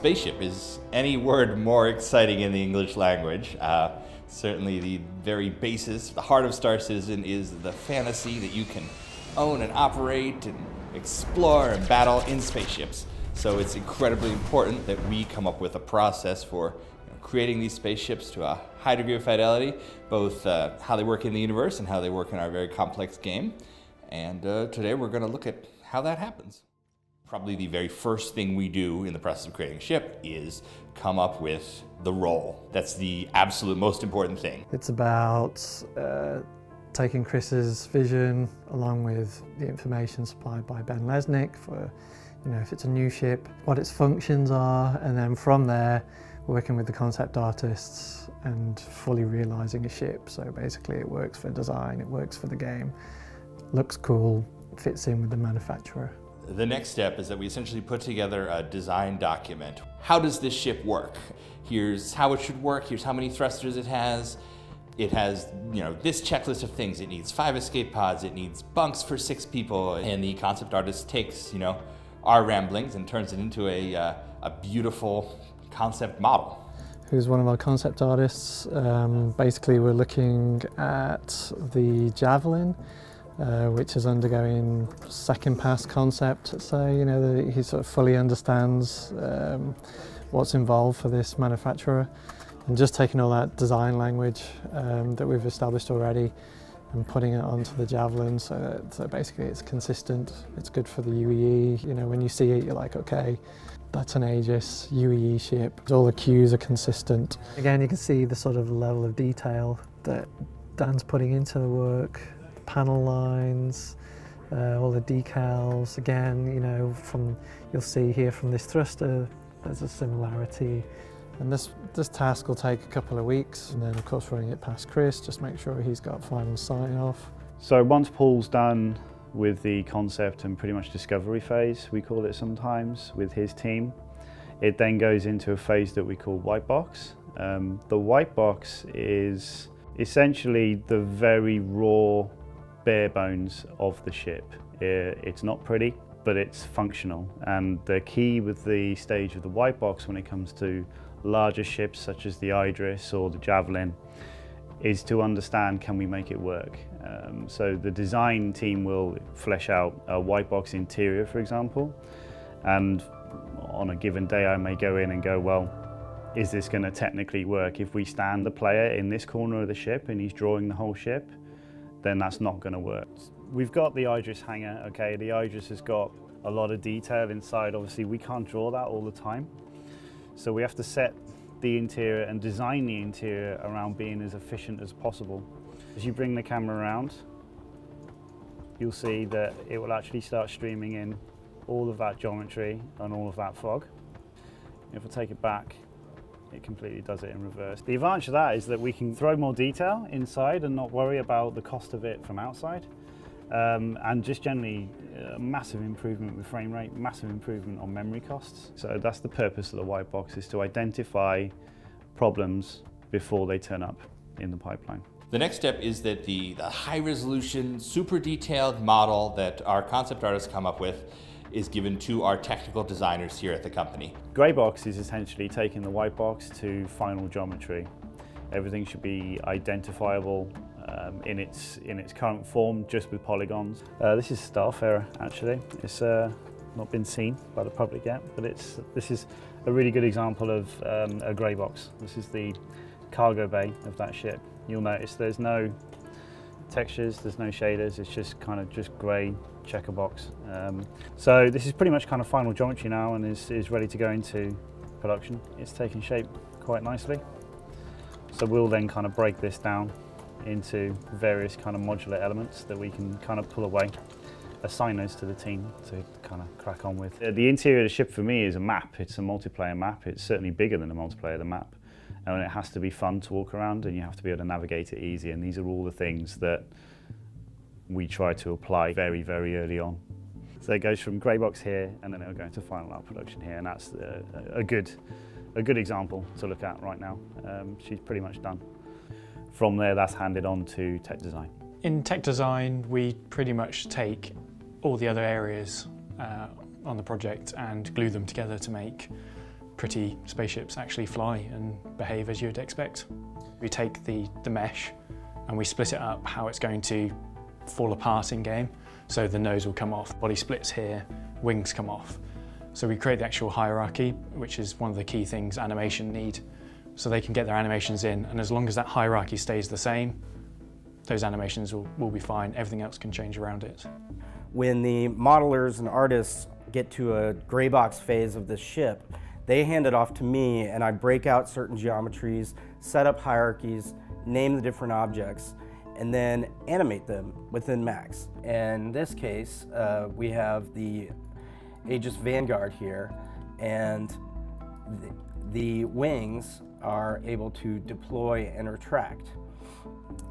Spaceship. Is any word more exciting in the English language? Certainly the very basis, the heart of Star Citizen is the fantasy that you can own and operate and explore and battle in spaceships. So it's incredibly important that we come up with a process for creating these spaceships to a high degree of fidelity, both how they work in the universe and how they work in our very complex game. And today we're going to look at how that happens. Probably the very first thing we do in the process of creating a ship is come up with the role. That's the absolute most important thing. It's about taking Chris's vision along with the information supplied by Ben Lesnick for, if it's a new ship, what its functions are, and then from there working with the concept artists and fully realizing a ship. So basically it works for design, it works for the game, looks cool, fits in with the manufacturer. The next step is that we essentially put together a design document. How does this ship work? Here's how it should work, here's how many thrusters it has. It has, this checklist of things. It needs 5 escape pods, it needs bunks for 6 people, and the concept artist takes, our ramblings and turns it into a beautiful concept model. Who's one of our concept artists. Basically we're looking at the Javelin, which is undergoing second pass concept, let's say, he sort of fully understands what's involved for this manufacturer, and just taking all that design language that we've established already and putting it onto the Javelin so basically it's consistent, it's good for the UEE, when you see it you're like, okay, that's an Aegis UEE ship, all the cues are consistent. Again, you can see the sort of level of detail that Dan's putting into the work. Panel lines, all the decals. Again, you'll see here from this thruster, there's a similarity. And this task will take a couple of weeks, and then of course running it past Chris, just make sure he's got final sign off. So once Paul's done with the concept and pretty much discovery phase, we call it sometimes, with his team, it then goes into a phase that we call white box. The white box is essentially the very raw bare bones of the ship. It's not pretty, but it's functional. And the key with the stage of the white box when it comes to larger ships such as the Idris or the Javelin is to understand, can we make it work? So the design team will flesh out a white box interior, for example, and on a given day I may go in and go, well, is this going to technically work? If we stand the player in this corner of the ship and he's drawing the whole ship, then that's not going to work. We've got the Idris hangar, okay, the Idris has got a lot of detail inside. Obviously we can't draw that all the time, so we have to set the interior and design the interior around being as efficient as possible. As you bring the camera around, you'll see that it will actually start streaming in all of that geometry and all of that fog. If I take it back, it completely does it in reverse. The advantage of that is that we can throw more detail inside and not worry about the cost of it from outside. And just generally a massive improvement with frame rate, massive improvement on memory costs. So that's the purpose of the white box, is to identify problems before they turn up in the pipeline. The next step is that the high resolution, super detailed model that our concept artists come up with is given to our technical designers here at the company. Grey box is essentially taking the white box to final geometry. Everything should be identifiable in its current form, just with polygons. This is Starfarer, actually. It's not been seen by the public yet, but this is a really good example of a grey box. This is the cargo bay of that ship. You'll notice there's no textures, there's no shaders, it's just kind of just grey checker box. So this is pretty much kind of final geometry now and is ready to go into production. It's taking shape quite nicely. So we'll then kind of break this down into various kind of modular elements that we can kind of pull away, assign those to the team to kind of crack on with. The interior of the ship for me is a map. It's a multiplayer map. It's certainly bigger than a multiplayer, the map. And it has to be fun to walk around and you have to be able to navigate it easy. And these are all the things that we try to apply very, very early on. So it goes from grey box here and then it'll go into final art production here. And that's a good example to look at right now. She's pretty much done. From there, that's handed on to tech design. In tech design, we pretty much take all the other areas on the project and glue them together to make pretty spaceships actually fly and behave as you'd expect. We take the mesh and we split it up how it's going to fall apart in game. So the nose will come off, body splits here, wings come off. So we create the actual hierarchy, which is one of the key things animation need. So they can get their animations in, and as long as that hierarchy stays the same, those animations will be fine. Everything else can change around it. When the modelers and artists get to a gray box phase of the ship, they hand it off to me and I break out certain geometries, set up hierarchies, name the different objects, and then animate them within Max. In this case, we have the Aegis Vanguard here, and the wings are able to deploy and retract.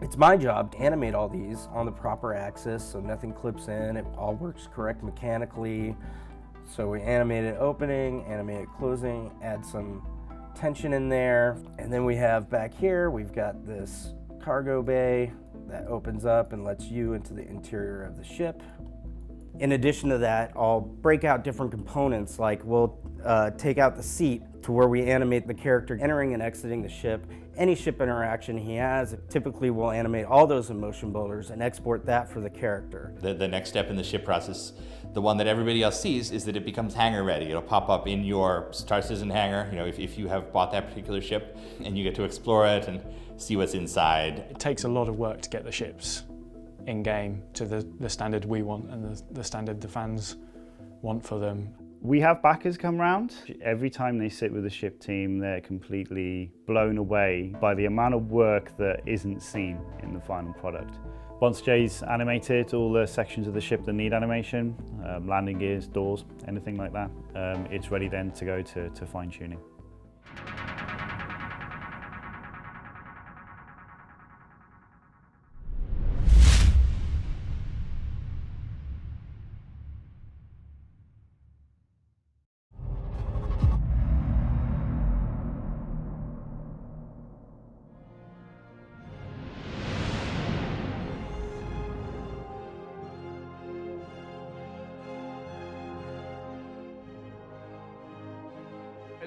It's my job to animate all these on the proper axis so nothing clips in, it all works correct mechanically. So we animate it opening, animate it closing, add some tension in there. And then we have back here, we've got this cargo bay that opens up and lets you into the interior of the ship. In addition to that, I'll break out different components, like we'll take out the seat to where we animate the character entering and exiting the ship. Any ship interaction he has, typically we'll animate all those in motion builders and export that for the character. The next step in the ship process, the one that everybody else sees, is that it becomes hangar ready. It'll pop up in your Star Citizen hangar, if you have bought that particular ship, and you get to explore it and see what's inside. It takes a lot of work to get the ships in-game to the standard we want and the standard the fans want for them. We have backers come round. Every time they sit with the ship team, they're completely blown away by the amount of work that isn't seen in the final product. Once Jay's animated all the sections of the ship that need animation, landing gears, doors, anything like that, it's ready then to go to fine-tuning.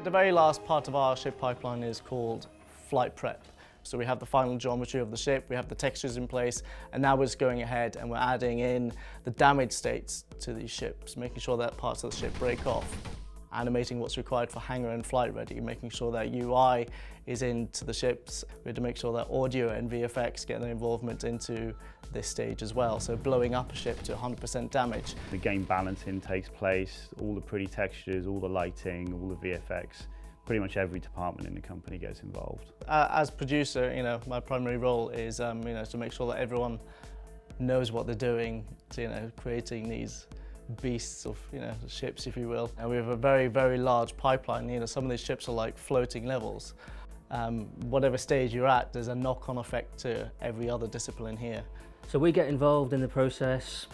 The very last part of our ship pipeline is called flight prep. So we have the final geometry of the ship, we have the textures in place, and now we're just going ahead and we're adding in the damage states to these ships, making sure that parts of the ship break off, animating what's required for hangar and flight ready, making sure that UI is into the ships. We had to make sure that audio and VFX get their involvement into this stage as well, so blowing up a ship to 100% damage. The game balancing takes place, all the pretty textures, all the lighting, all the VFX. Pretty much every department in the company gets involved. As producer, my primary role is to make sure that everyone knows what they're doing, creating these beasts of ships, if you will. And we have a very, very large pipeline. Some of these ships are like floating levels. Whatever stage you're at, there's a knock-on effect to every other discipline here. So we get involved in the process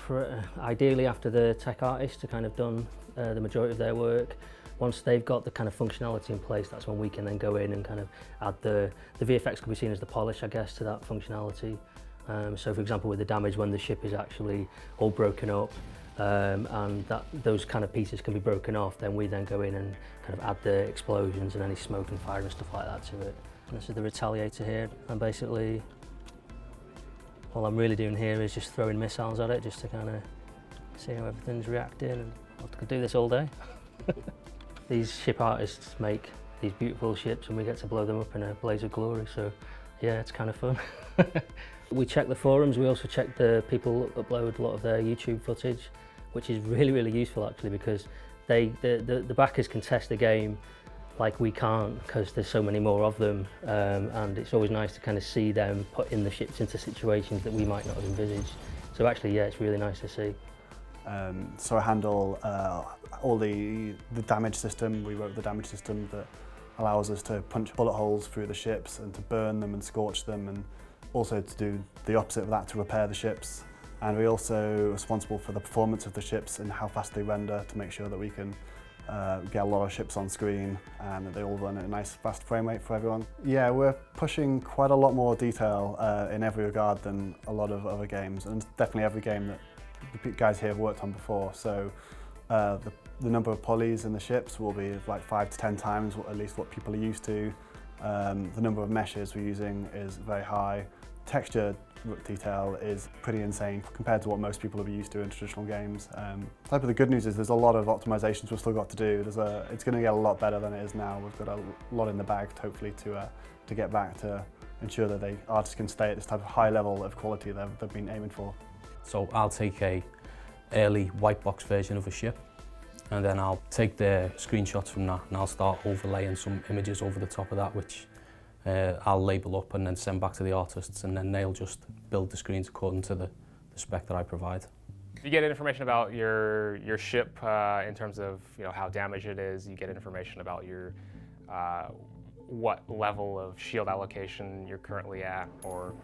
ideally after the tech artists have kind of done the majority of their work. Once they've got the kind of functionality in place, that's when we can then go in and kind of add the VFX could be seen as the polish, I guess, to that functionality. So for example, with the damage, when the ship is actually all broken up and those kind of pieces can be broken off, then we then go in and kind of add the explosions and any smoke and fire and stuff like that to it. And this is the retaliator here, and basically all I'm really doing here is just throwing missiles at it just to kind of see how everything's reacting, and I could do this all day. These ship artists make these beautiful ships and we get to blow them up in a blaze of glory, so yeah, it's kind of fun. We check the forums, we also check the people upload a lot of their YouTube footage, which is really, really useful actually, because the backers can test the game like we can't because there's so many more of them, and it's always nice to kind of see them putting the ships into situations that we might not have envisaged. So actually, yeah, it's really nice to see. So I handle all the damage system. We wrote the damage system that allows us to punch bullet holes through the ships and to burn them and scorch them, and also to do the opposite of that, to repair the ships. And we're also responsible for the performance of the ships and how fast they render, to make sure that we can get a lot of ships on screen and that they all run at a nice fast frame rate for everyone. Yeah, we're pushing quite a lot more detail in every regard than a lot of other games, and definitely every game that the guys here have worked on before. So the The number of pulleys in the ships will be like 5 to 10 times at least what people are used to. The number of meshes we're using is very high. Texture detail is pretty insane compared to what most people will be used to in traditional games. But the good news is there's a lot of optimizations we've still got to do. It's going to get a lot better than it is now. We've got a lot in the bag, hopefully, to get back to ensure that artists can stay at this type of high level of quality that they've been aiming for. So I'll take a early white box version of a ship, and then I'll take the screenshots from that and I'll start overlaying some images over the top of that, which I'll label up and then send back to the artists, and then they'll just build the screens according to the spec that I provide. You get information about your ship in terms of how damaged it is. You get information about your what level of shield allocation you're currently at, or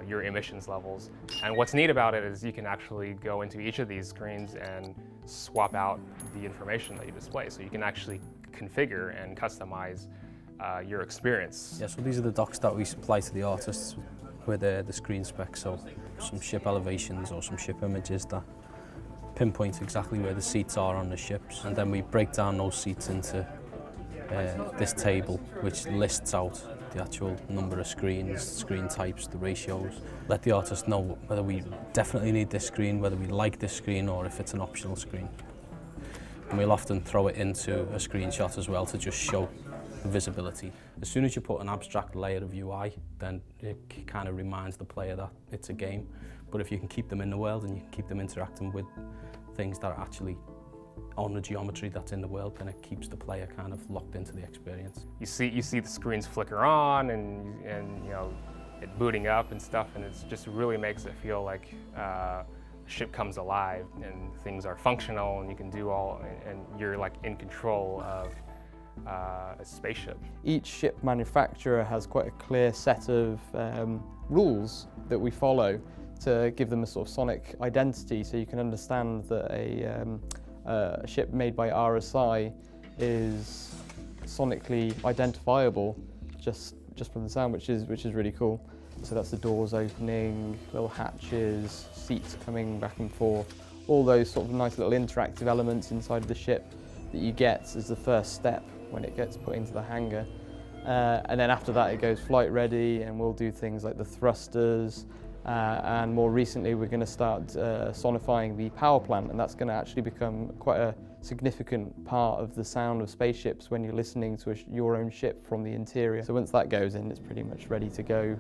your emissions levels. And what's neat about it is you can actually go into each of these screens and swap out the information that you display. So you can actually configure and customize your experience. Yeah, so these are the docs that we supply to the artists with the screen specs. So some ship elevations or some ship images that pinpoint exactly where the seats are on the ships. And then we break down those seats into this table, which lists out the actual number of screens, screen types, the ratios. Let the artist know whether we definitely need this screen, whether we like this screen, or if it's an optional screen. And we'll often throw it into a screenshot as well to just show the visibility. As soon as you put an abstract layer of UI, then it kind of reminds the player that it's a game. But if you can keep them in the world and you can keep them interacting with things that are actually on the geometry that's in the world, then it keeps the player kind of locked into the experience. You see the screens flicker on and it booting up and stuff, and it just really makes it feel like the ship comes alive and things are functional and you can do all, and you're like in control of a spaceship. Each ship manufacturer has quite a clear set of rules that we follow to give them a sort of sonic identity, so you can understand that a ship made by RSI is sonically identifiable just from the sound, which is really cool. So that's the doors opening, little hatches, seats coming back and forth, all those sort of nice little interactive elements inside of the ship that you get as the first step when it gets put into the hangar. And then after that it goes flight ready, and we'll do things like the thrusters, and more recently we're going to start sonifying the power plant, and that's going to actually become quite a significant part of the sound of spaceships when you're listening to your own ship from the interior. So once that goes in, it's pretty much ready to go,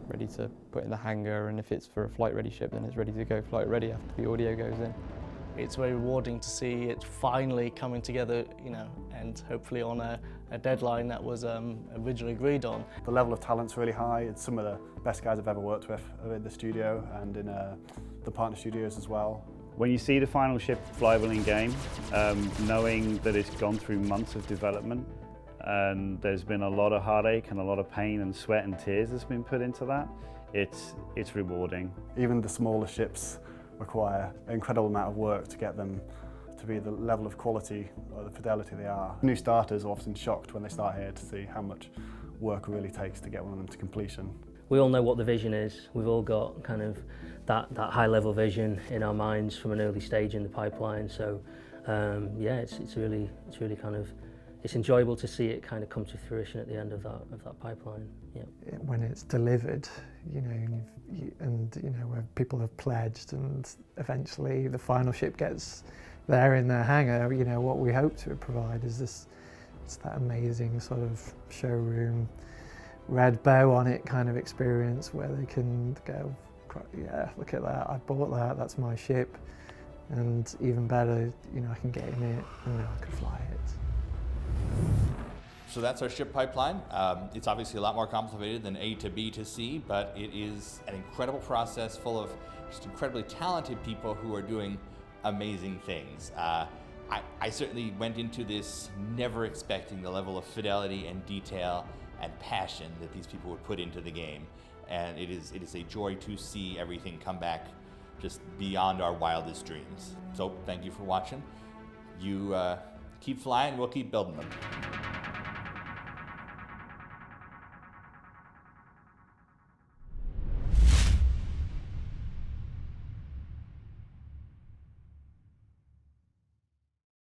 ready to put in the hangar, and if it's for a flight ready ship, then it's ready to go flight ready after the audio goes in. It's very rewarding to see it finally coming together, and hopefully on a deadline that was originally agreed on. The level of talent's really high. It's some of the best guys I've ever worked with in the studio and in the partner studios as well. When you see the final ship flyable in game, knowing that it's gone through months of development and there's been a lot of heartache and a lot of pain and sweat and tears that's been put into that, it's rewarding. Even the smaller ships require an incredible amount of work to get them to be the level of quality or the fidelity they are. New starters are often shocked when they start here to see how much work it really takes to get one of them to completion. We all know what the vision is. We've all got kind of that high level vision in our minds from an early stage in the pipeline. So yeah, it's really kind of, it's enjoyable to see it kind of come to fruition at the end of that pipeline. Yeah. When it's delivered, where people have pledged, and eventually the final ship gets there in their hangar, what we hope to provide is it's that amazing sort of showroom, red bow on it kind of experience where they can go, yeah, look at that, I bought that, that's my ship, and even better, I can get in it and I can fly it. So that's our ship pipeline. It's obviously a lot more complicated than A to B to C, but it is an incredible process full of just incredibly talented people who are doing amazing things. I certainly went into this never expecting the level of fidelity and detail and passion that these people would put into the game. And it is a joy to see everything come back just beyond our wildest dreams. So thank you for watching. You keep flying, we'll keep building them.